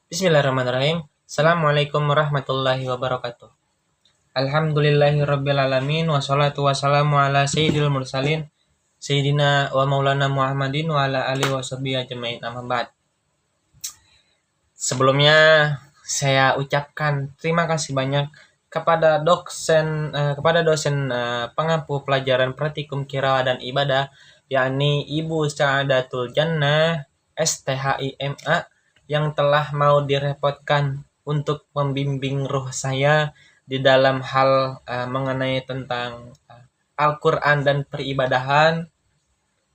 Bismillahirrahmanirrahim. Assalamualaikum warahmatullahi wabarakatuh. Alhamdulillahirrabbilalamin. Wassalatu wassalamu ala sayyidil mursalin Sayyidina wa maulana Muhammadin wa ala alihi wa sahbihi ajmain, amma ba'd. Sebelumnya saya ucapkan terima kasih banyak kepada dosen pengampu pelajaran praktikum qiraah dan ibadah, yakni Ibu Sa'adatul Jannah STHIMA, yang telah mau direpotkan untuk membimbing ruh saya di dalam hal mengenai tentang Al-Quran dan peribadahan,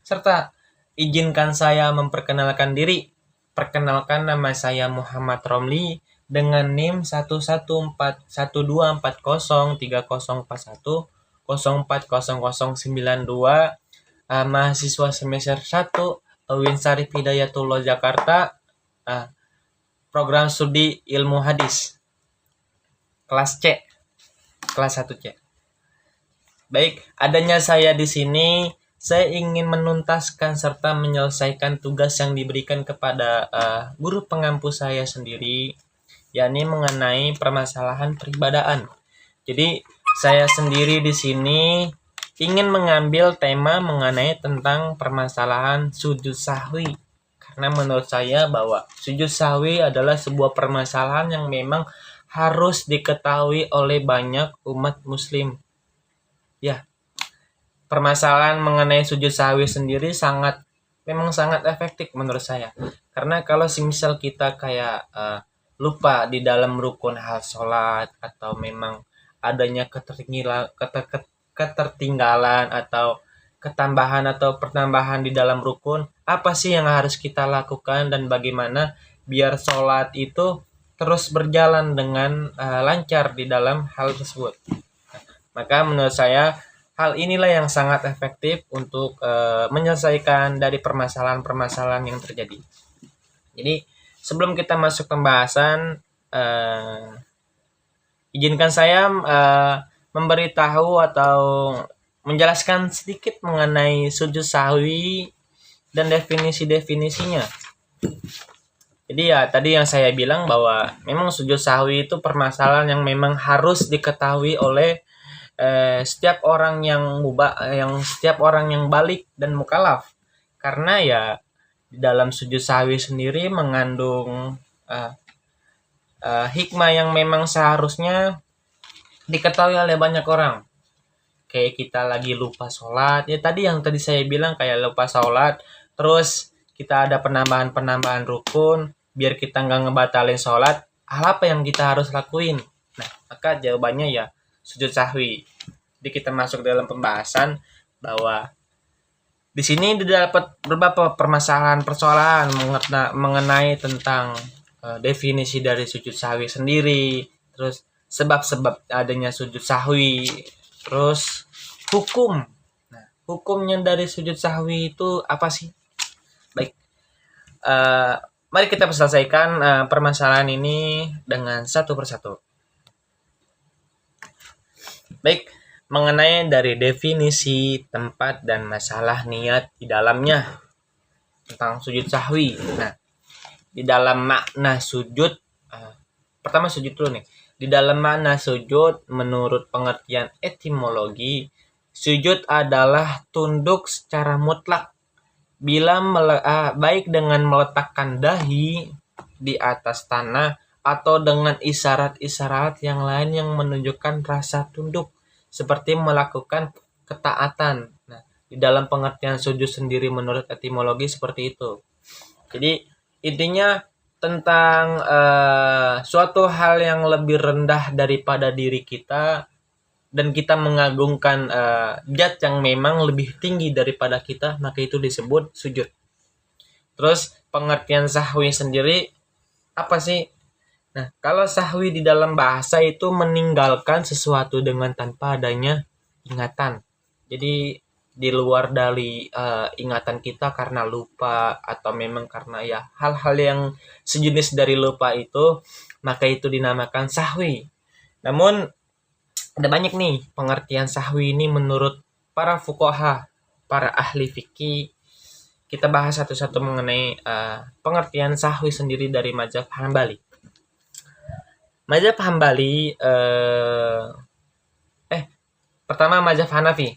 serta izinkan saya memperkenalkan diri. Perkenalkan, nama saya Muhammad Romli dengan NIM 114404041040092, mahasiswa semester 1 UIN Syarif Hidayatullah Jakarta, program studi ilmu hadis kelas C, kelas 1C. Baik, adanya saya di sini, saya ingin menuntaskan serta menyelesaikan tugas yang diberikan kepada guru pengampu saya sendiri, yakni mengenai permasalahan peribadahan. Jadi, saya sendiri di sini ingin mengambil tema mengenai tentang permasalahan sujud sahwi. Karena menurut saya bahwa sujud sahwi adalah sebuah permasalahan yang memang harus diketahui oleh banyak umat muslim. Ya, permasalahan mengenai sujud sahwi sendiri memang sangat efektif menurut saya. Karena kalau semisal kita kayak lupa di dalam rukun hal sholat, atau memang adanya ketertinggalan atau ketambahan atau pertambahan di dalam rukun, apa sih yang harus kita lakukan dan bagaimana biar sholat itu terus berjalan dengan lancar di dalam hal tersebut. Maka menurut saya hal inilah yang sangat efektif untuk menyelesaikan dari permasalahan-permasalahan yang terjadi. Jadi sebelum kita masuk pembahasan, izinkan saya memberitahu atau menjelaskan sedikit mengenai sujud sahwi dan definisi-definisinya. Jadi ya tadi yang saya bilang bahwa memang sujud sahwi itu permasalahan yang memang harus diketahui oleh setiap orang yang balik dan mukallaf. Karena ya di dalam sujud sahwi sendiri mengandung hikmah yang memang seharusnya diketahui oleh banyak orang. Kayak kita lagi lupa sholat, ya tadi saya bilang, kayak lupa sholat, terus kita ada penambahan rukun, biar kita nggak ngebatalin sholat, hal apa yang kita harus lakuin? Nah, maka jawabannya ya sujud sahwi. Jadi kita masuk dalam pembahasan bahwa di sini didapat beberapa persoalan mengenai tentang definisi dari sujud sahwi sendiri, terus sebab-sebab adanya sujud sahwi, terus hukum. Nah, hukumnya dari sujud sahwi itu apa sih? Baik, mari kita selesaikan permasalahan ini dengan satu persatu. Baik, mengenai dari definisi, tempat, dan masalah niat di dalamnya tentang sujud sahwi. Nah, di dalam makna sujud, pertama sujud dulu nih. Di dalam makna sujud, menurut pengertian etimologi, sujud adalah tunduk secara mutlak, baik dengan meletakkan dahi di atas tanah atau dengan isyarat-isyarat yang lain yang menunjukkan rasa tunduk, seperti melakukan ketaatan. Nah, di dalam pengertian sujud sendiri menurut etimologi seperti itu. Jadi intinya tentang suatu hal yang lebih rendah daripada diri kita, dan kita mengagungkan zat yang memang lebih tinggi daripada kita, maka itu disebut sujud. Terus pengertian sahwi sendiri apa sih? Nah, kalau sahwi di dalam bahasa itu meninggalkan sesuatu dengan tanpa adanya ingatan. Jadi di luar dari ingatan kita karena lupa, atau memang karena ya hal-hal yang sejenis dari lupa itu, maka itu dinamakan sahwi. Namun ada banyak nih pengertian sahwi ini menurut para fuqaha, para ahli fikih. kita bahas satu-satu mengenai pengertian sahwi sendiri dari mazhab Hambali. Mazhab Hambali pertama mazhab Hanafi.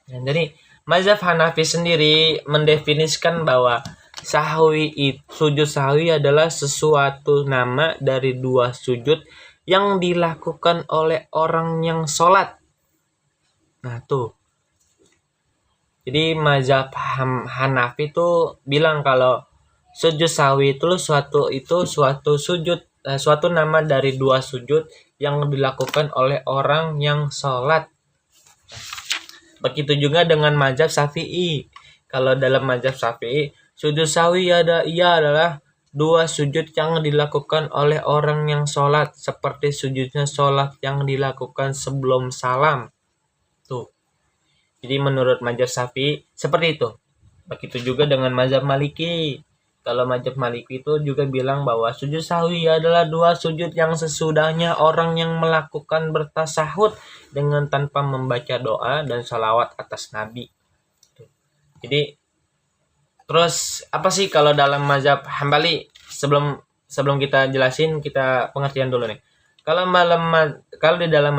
Jadi mazhab Hanafi sendiri mendefinisikan bahwa sujud sahwi adalah sesuatu nama dari dua sujud yang dilakukan oleh orang yang sholat. Nah tuh. Jadi mazhab Hanafi tuh bilang kalau sujud sahwi itu suatu sujud, suatu nama dari dua sujud yang dilakukan oleh orang yang sholat. Begitu juga dengan mazhab Syafi'i. Kalau dalam mazhab Syafi'i, sujud sahwi adalah dua sujud yang dilakukan oleh orang yang sholat, seperti sujudnya sholat yang dilakukan sebelum salam. Tuh. Jadi menurut mazhab Syafi'i seperti itu. Begitu juga dengan mazhab Maliki. Kalau mazhab Maliki itu juga bilang bahwa sujud sahwi adalah dua sujud yang sesudahnya orang yang melakukan bertasahud dengan tanpa membaca doa dan salawat atas Nabi. Jadi terus apa sih kalau dalam mazhab Hambali? Sebelum kita jelasin, kita pengertian dulu nih. Kalau di dalam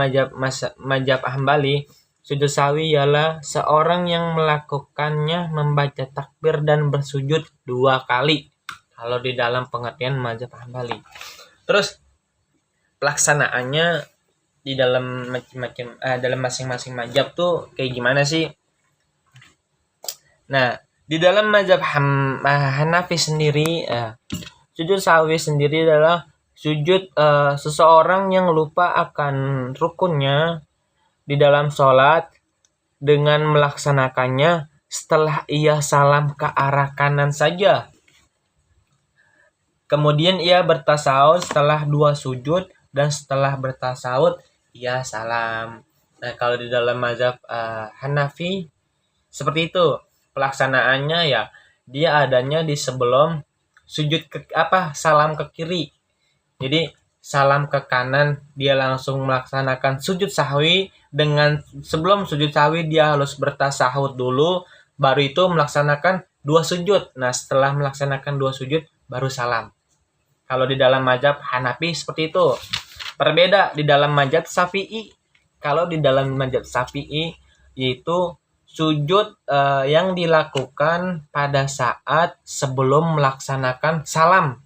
mazhab Hambali, sujud sahwi ialah seorang yang melakukannya membaca takbir dan bersujud 2 kali. Kalau di dalam pengertian mazhab Hambali. Terus pelaksanaannya di dalam dalam masing-masing mazhab tuh kayak gimana sih? Nah, di dalam mazhab Hanafi sendiri, sujud sahwi sendiri adalah sujud seseorang yang lupa akan rukunnya di dalam sholat dengan melaksanakannya setelah ia salam ke arah kanan saja. Kemudian ia bertasawuf setelah 2 sujud dan setelah bertasawuf ia salam. Nah, kalau di dalam mazhab Hanafi seperti itu. Pelaksanaannya ya dia adanya di sebelum sujud salam ke kiri. Jadi salam ke kanan dia langsung melaksanakan sujud sahwi. Dengan sebelum sujud sahwi dia harus bertasahud dulu, baru itu melaksanakan 2 sujud. Nah, setelah melaksanakan 2 sujud baru salam. Kalau di dalam mazhab Hanafi seperti itu. Berbeda di dalam mazhab Syafi'i. Kalau di dalam mazhab Syafi'i yaitu sujud yang dilakukan pada saat sebelum melaksanakan salam.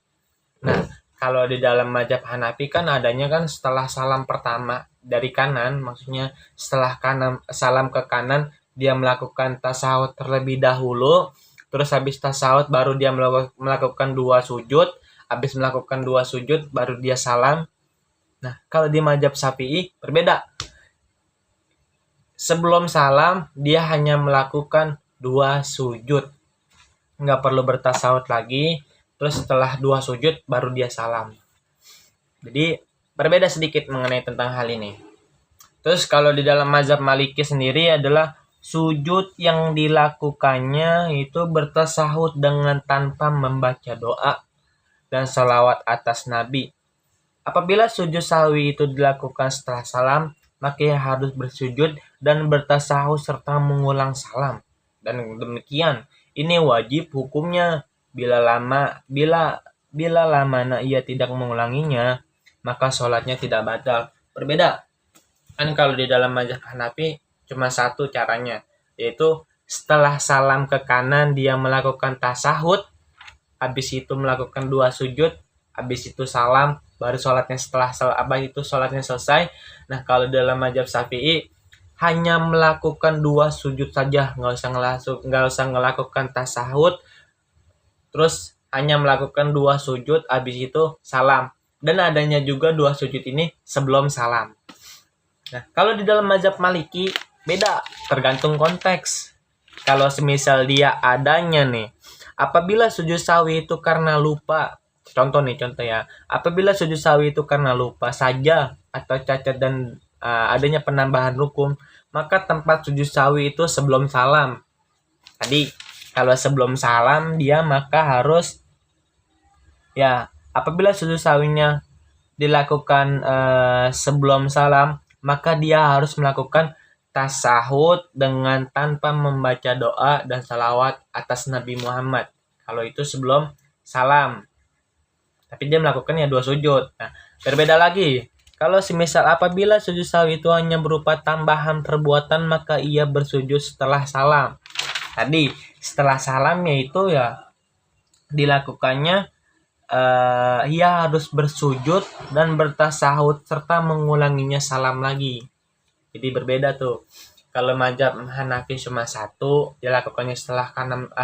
Nah, kalau di dalam mazhab Hanafi kan adanya kan setelah salam pertama dari kanan, maksudnya setelah salam ke kanan dia melakukan tasawuf terlebih dahulu, terus habis tasawuf baru dia melakukan 2 sujud, habis melakukan 2 sujud baru dia salam. Nah, kalau di mazhab Syafi'i berbeda. Sebelum salam dia hanya melakukan 2 sujud. Nggak perlu bertasawuf lagi. Terus setelah 2 sujud baru dia salam. Jadi berbeda sedikit mengenai tentang hal ini. Terus kalau di dalam mazhab Maliki sendiri adalah sujud yang dilakukannya itu bertasahud dengan tanpa membaca doa dan salawat atas Nabi. Apabila sujud sahwi itu dilakukan setelah salam, maka ia harus bersujud dan bertasahud serta mengulang salam. Dan demikian, ini wajib hukumnya. Bila lamanya ia tidak mengulanginya, maka sholatnya tidak batal. Berbeda. Kan kalau di dalam mazhab Hanafi cuma satu caranya, yaitu setelah salam ke kanan dia melakukan tasahud, habis itu melakukan 2 sujud, habis itu salam, baru sholatnya sholatnya selesai. Nah, kalau dalam mazhab Syafi'i hanya melakukan 2 sujud saja, nggak usah melakukan tasahud, terus hanya melakukan 2 sujud, habis itu salam. Dan adanya juga 2 sujud ini sebelum salam. Nah, kalau di dalam mazhab Maliki beda, tergantung konteks. Kalau semisal dia adanya nih, apabila sujud sahwi itu karena lupa, contoh ya, apabila sujud sahwi itu karena lupa saja atau cacat dan adanya penambahan rukun, maka tempat sujud sahwi itu sebelum salam. Tadi kalau sebelum salam dia maka harus apabila sujud sahwinya dilakukan sebelum salam, maka dia harus melakukan tasahud dengan tanpa membaca doa dan salawat atas Nabi Muhammad. Kalau itu sebelum salam. Tapi dia melakukannya 2 sujud. Nah, berbeda lagi. Kalau semisal apabila sujud sahwi itu hanya berupa tambahan perbuatan, maka ia bersujud setelah salam. Tadi setelah salamnya itu ya dilakukannya ia harus bersujud dan bertasahud serta mengulanginya salam lagi. Jadi berbeda tuh. Kalau mazhab Hanafi cuma satu, dilakukannya setelah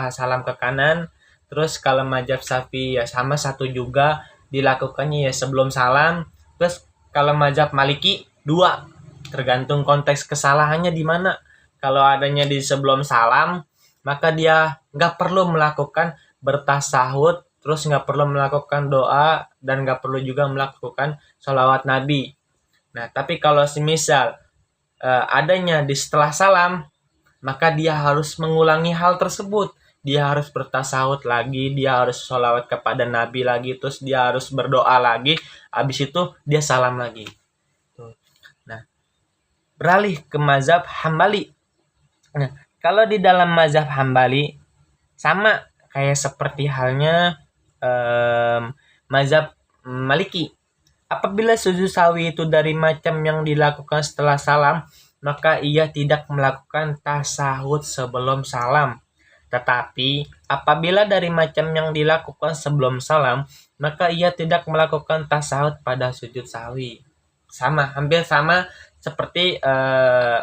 salam ke kanan. Terus kalau mazhab Syafi'i ya sama satu juga, dilakukannya ya sebelum salam. Terus kalau mazhab Maliki 2, tergantung konteks kesalahannya di mana. Kalau adanya di sebelum salam, maka dia nggak perlu melakukan bertasahud, terus nggak perlu melakukan doa, dan nggak perlu juga melakukan sholawat Nabi. Nah, tapi kalau semisal adanya di setelah salam, maka dia harus mengulangi hal tersebut. Dia harus bertasawuf lagi, dia harus sholawat kepada Nabi lagi, terus dia harus berdoa lagi, habis itu dia salam lagi. Nah, beralih ke mazhab Hambali. Nah, kalau di dalam mazhab Hambali sama kayak seperti halnya mazhab Maliki. Apabila sujud sahwi itu dari macam yang dilakukan setelah salam, maka ia tidak melakukan tasahud sebelum salam. Tetapi apabila dari macam yang dilakukan sebelum salam, maka ia tidak melakukan tasahud pada sujud sahwi. Sama, hampir sama seperti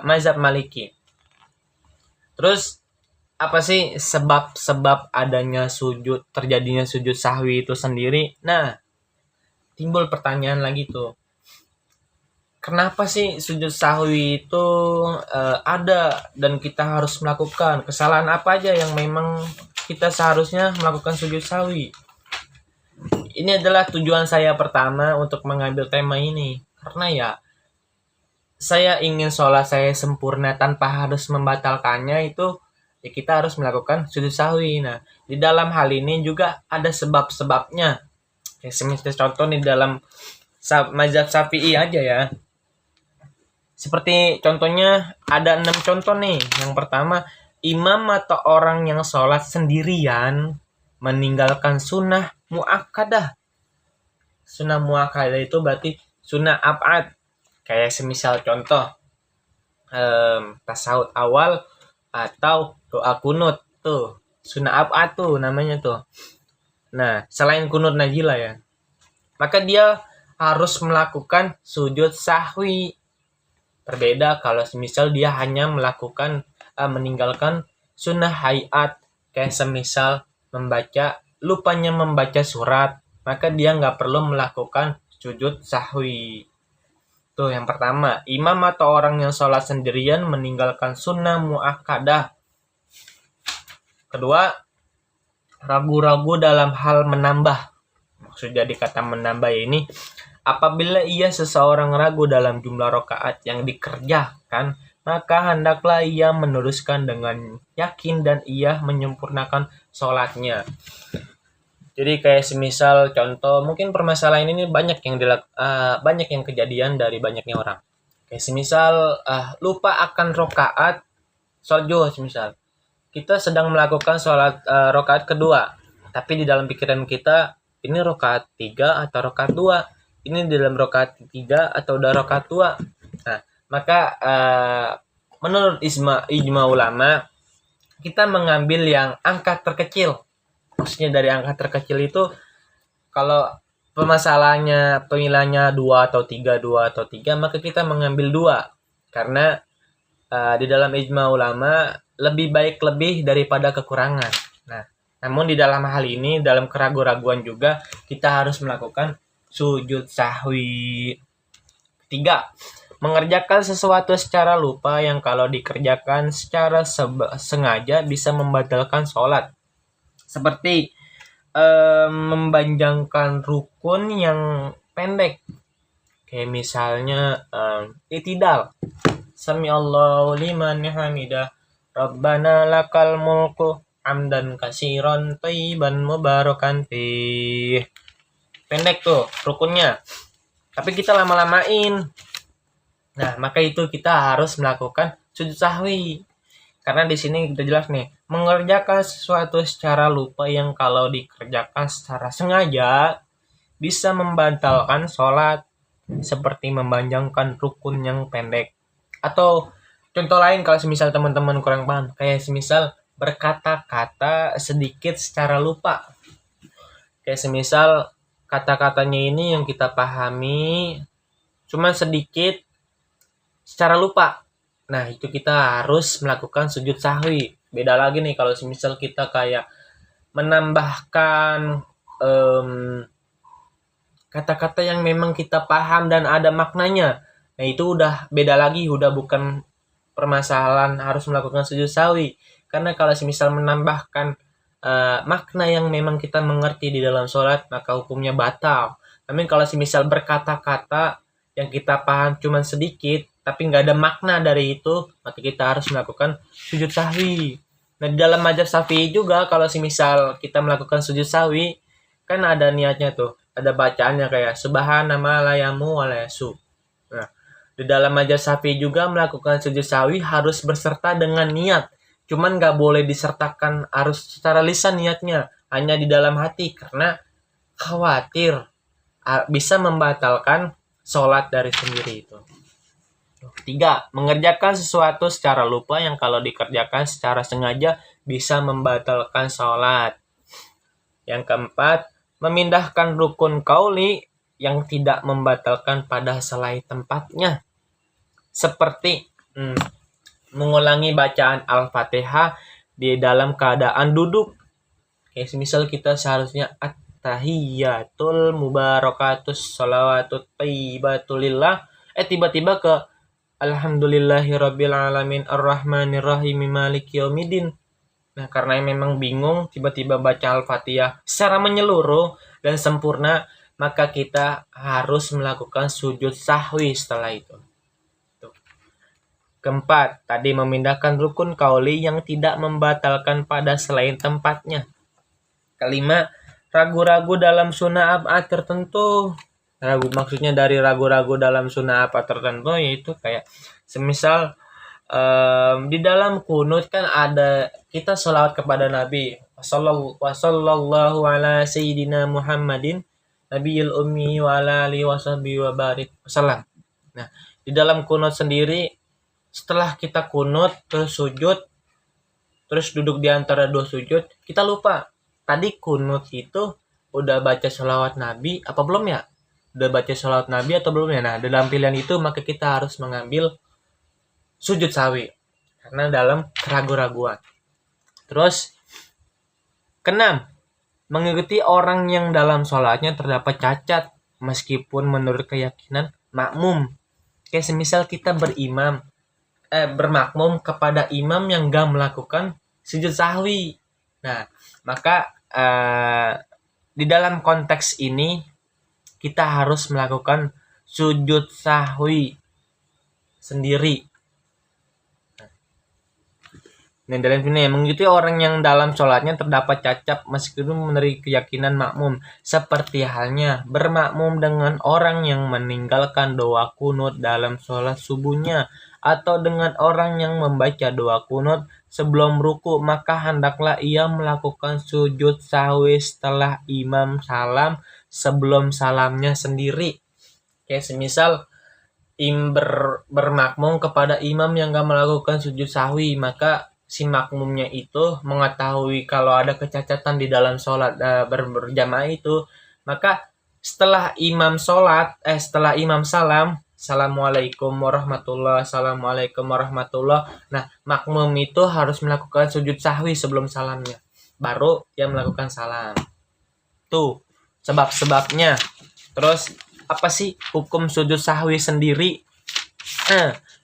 mazhab Maliki. Terus apa sih sebab-sebab adanya terjadinya sujud sahwi itu sendiri? Nah, timbul pertanyaan lagi tuh. Kenapa sih sujud sahwi itu ada dan kita harus melakukan? Kesalahan apa aja yang memang kita seharusnya melakukan sujud sahwi? Ini adalah tujuan saya pertama untuk mengambil tema ini. Karena ya, saya ingin sholat saya sempurna tanpa harus membatalkannya, itu ya kita harus melakukan sujud sahwi. Nah, di dalam hal ini juga ada sebab-sebabnya. Kayak semisal contoh di dalam mazhab Syafi'i aja ya. Seperti contohnya ada 6 contoh nih. Yang pertama, imam atau orang yang sholat sendirian meninggalkan sunnah muakkadah. Sunnah muakkadah itu berarti sunnah ab'ad. Kayak semisal contoh tasawuf awal atau doa kunut tuh. Sunnah ab'ad tuh namanya tuh. Nah, selain kunut najilah ya. Maka dia harus melakukan sujud sahwi. Berbeda kalau semisal dia hanya melakukan meninggalkan sunnah hayat, kayak semisal lupanya membaca surat, maka dia nggak perlu melakukan sujud sahwi. Tuh yang pertama, imam atau orang yang sholat sendirian meninggalkan sunnah muakkadah. Kedua, ragu-ragu dalam hal menambah. Maksud jadi kata menambah ini, apabila ia seseorang ragu dalam jumlah rakaat yang dikerjakan, maka hendaklah ia meneruskan dengan yakin dan ia menyempurnakan sholatnya. Jadi kayak semisal contoh, mungkin permasalahan ini banyak yang kejadian dari banyaknya orang. Kayak semisal lupa akan rakaat sholat zuhur semisal. Kita sedang melakukan sholat rakaat kedua, tapi di dalam pikiran kita ini rakaat 3 atau rakaat 2. Ini dalam rakaat 3 atau udah rakaat 2. Nah, maka menurut ijma ulama, kita mengambil yang angka terkecil. Maksudnya dari angka terkecil itu, kalau pemilihannya 2 atau 3, maka kita mengambil 2. Karena di dalam ijma ulama, lebih baik lebih daripada kekurangan. Nah, namun di dalam hal ini, dalam keraguan-raguan juga, kita harus melakukan sujud sahwi. 3. Mengerjakan sesuatu secara lupa yang kalau dikerjakan secara sengaja bisa membatalkan sholat. Seperti mempanjangkan rukun yang pendek. Kayak misalnya i'tidal. Sami Allahu liman hamidah. Rabbana lakal mulku amdan katsiran thayyiban mubarakan fih. Pendek tuh rukunnya, tapi kita lama-lamain. Nah, maka itu kita harus melakukan sujud sahwi. Karena di sini udah jelas nih, mengerjakan sesuatu secara lupa yang kalau dikerjakan secara sengaja bisa membatalkan sholat, seperti memanjangkan rukun yang pendek. Atau contoh lain kalau semisal teman-teman kurang paham, kayak semisal berkata-kata sedikit secara lupa. Kayak semisal kata-katanya ini yang kita pahami cuma sedikit secara lupa. Nah, itu kita harus melakukan sujud sahwi. Beda lagi nih kalau semisal kita kayak menambahkan kata-kata yang memang kita paham dan ada maknanya. Nah, itu udah beda lagi, udah bukan permasalahan harus melakukan sujud sahwi. Karena kalau semisal menambahkan makna yang memang kita mengerti di dalam sholat, maka hukumnya batal. Tapi kalau semisal berkata-kata yang kita paham cuma sedikit, tapi nggak ada makna dari itu, maka kita harus melakukan sujud sahwi. Nah, di dalam mazhab Syafi'i juga, kalau semisal kita melakukan sujud sahwi, kan ada niatnya tuh, ada bacaannya kayak subhana ma la yamu wa la yasu. Nah, di dalam mazhab Syafi'i juga melakukan sujud sahwi harus berserta dengan niat. Cuman nggak boleh disertakan harus secara lisan niatnya, hanya di dalam hati, karena khawatir bisa membatalkan sholat dari sendiri itu. 3. Mengerjakan sesuatu secara lupa yang kalau dikerjakan secara sengaja bisa membatalkan sholat. Yang keempat, memindahkan rukun qauli yang tidak membatalkan pada selain tempatnya. Seperti mengulangi bacaan Al-Fatihah di dalam keadaan duduk. Kayak misal kita seharusnya at-tahiyyatul mubarakatus sholawatut thayyibatulillah, tiba-tiba ke alhamdulillahirabbil alamin arrahmanirrahim maliki yaumiddin. Nah, karena memang bingung tiba-tiba baca Al-Fatihah secara menyeluruh dan sempurna, maka kita harus melakukan sujud sahwi setelah itu. Keempat, tadi memindahkan rukun qauli yang tidak membatalkan pada selain tempatnya. Kelima, ragu-ragu dalam sunnah ab'ad tertentu. Maksudnya dari ragu-ragu dalam sunnah ab'ad tertentu yaitu kayak semisal di dalam kunut kan ada kita sholawat kepada Nabi sallallahu ala sayyidina Muhammadin nabiyil ummi wa ala alihi washabihi wa barik wasallam. Nah, di dalam kunut sendiri, setelah kita kunut terus sujud, terus duduk di antara dua sujud, kita lupa tadi kunut itu udah baca sholawat Nabi apa belum ya? Udah baca sholawat Nabi atau belum ya? Nah, dalam pilihan itu maka kita harus mengambil sujud sahwi karena dalam keraguan-raguan. Terus keenam, mengikuti orang yang dalam sholatnya terdapat cacat meskipun menurut keyakinan makmum. Kayak semisal kita bermakmum kepada imam yang gak melakukan sujud sahwi. Nah, maka di dalam konteks ini kita harus melakukan sujud sahwi sendiri. Nah, dalam sini mengikuti orang yang dalam sholatnya terdapat cacat meskipun menurut keyakinan makmum, seperti halnya bermakmum dengan orang yang meninggalkan doa kunut dalam sholat subuhnya, atau dengan orang yang membaca doa kunut sebelum ruku, maka hendaklah ia melakukan sujud sahwi setelah imam salam sebelum salamnya sendiri. Kayak semisal bermakmum kepada imam yang gak melakukan sujud sahwi, maka si makmumnya itu mengetahui kalau ada kecacatan di dalam sholat berjamaah itu, maka setelah imam salam, assalamualaikum warahmatullah, assalamualaikum warahmatullah. Nah, makmum itu harus melakukan sujud sahwi sebelum salamnya, baru dia melakukan salam. Tuh sebab-sebabnya. Terus apa sih hukum sujud sahwi sendiri?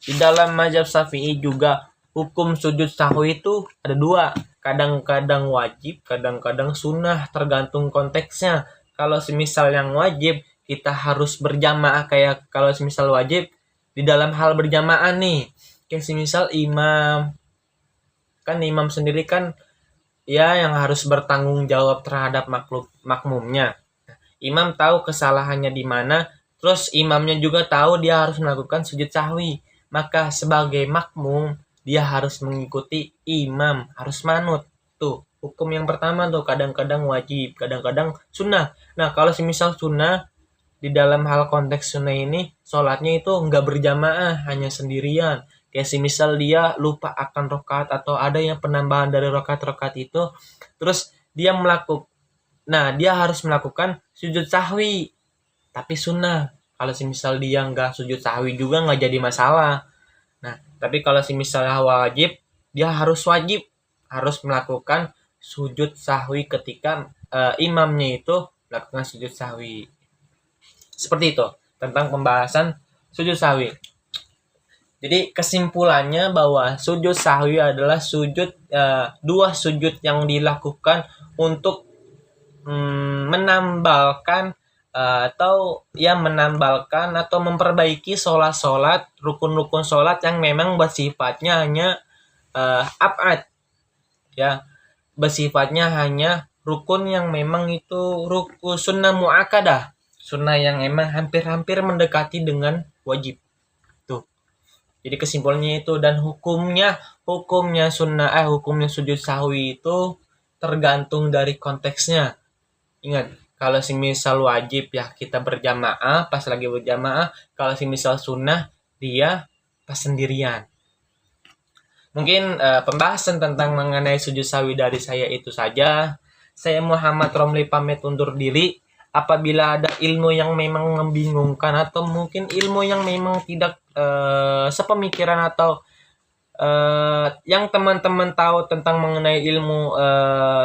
Di dalam mazhab Syafi'i juga hukum sujud sahwi itu ada dua, kadang-kadang wajib, kadang-kadang sunnah, tergantung konteksnya. Kalau semisal yang wajib kita harus berjamaah, kayak kalau semisal wajib di dalam hal berjamaah nih, kayak semisal imam sendiri kan ya yang harus bertanggung jawab terhadap makmumnya. Imam tahu kesalahannya di mana, terus imamnya juga tahu dia harus melakukan sujud sahwi. maka sebagai makmum dia harus mengikuti imam, harus manut. Tuh, hukum yang pertama tuh, kadang-kadang wajib, kadang-kadang sunnah. Nah, kalau semisal sunnah, di dalam hal konteks sunnah ini, sholatnya itu nggak berjamaah, hanya sendirian. Kayak semisal dia lupa akan rokaat atau ada yang penambahan dari rokaat-rokaat itu, terus dia harus melakukan sujud sahwi, tapi sunnah. Kalau semisal dia nggak sujud sahwi juga nggak jadi masalah. Nah, tapi kalau misalnya wajib, dia harus melakukan sujud sahwi ketika imamnya itu melakukan sujud sahwi. Seperti itu tentang pembahasan sujud sahwi. Jadi kesimpulannya bahwa sujud sahwi adalah dua sujud yang dilakukan untuk menambalkan atau memperbaiki sholat rukun-rukun sholat yang memang bersifatnya hanya abad, ya, bersifatnya hanya rukun yang memang itu rukun sunnah muakkadah, sunnah yang emang hampir-hampir mendekati dengan wajib. Tuh. Jadi kesimpulannya itu, dan hukumnya sujud sahwi itu tergantung dari konteksnya. Ingat, kalau semisal wajib ya kita berjamaah, pas lagi berjamaah. Kalau semisal sunnah dia pas sendirian. Mungkin pembahasan tentang mengenai sujud sahwi dari saya itu saja. Saya Muhammad Romli pamit undur diri. Apabila ada ilmu yang memang membingungkan atau mungkin ilmu yang memang tidak sepemikiran atau yang teman-teman tahu tentang mengenai ilmu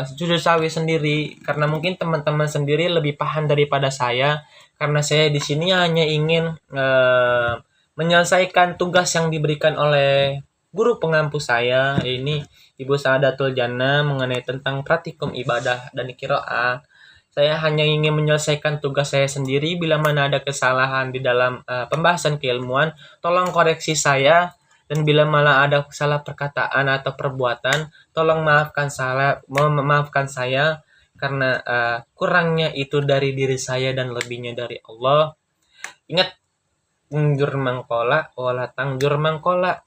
sujud sahwi sendiri, karena mungkin teman-teman sendiri lebih paham daripada saya, karena saya di sini hanya ingin menyelesaikan tugas yang diberikan oleh guru pengampu saya, ini Ibu Saadatul Jannah, mengenai tentang praktikum ibadah dan qiraah. Saya hanya ingin menyelesaikan tugas saya sendiri. Bila mana ada kesalahan di dalam pembahasan keilmuan, tolong koreksi saya. Dan bila malah ada salah perkataan atau perbuatan, tolong maafkan saya, karena kurangnya itu dari diri saya dan lebihnya dari Allah. Ingat, tangjur mangkola wala tangjur mangkola.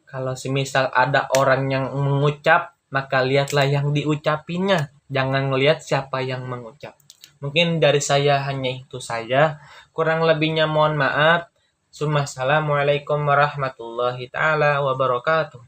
Kalau semisal ada orang yang mengucap, maka lihatlah yang diucapinnya, jangan ngelihat siapa yang mengucap. Mungkin dari saya hanya itu saja, kurang lebihnya mohon maaf. Assalamualaikum warahmatullahi ta'ala wabarakatuh.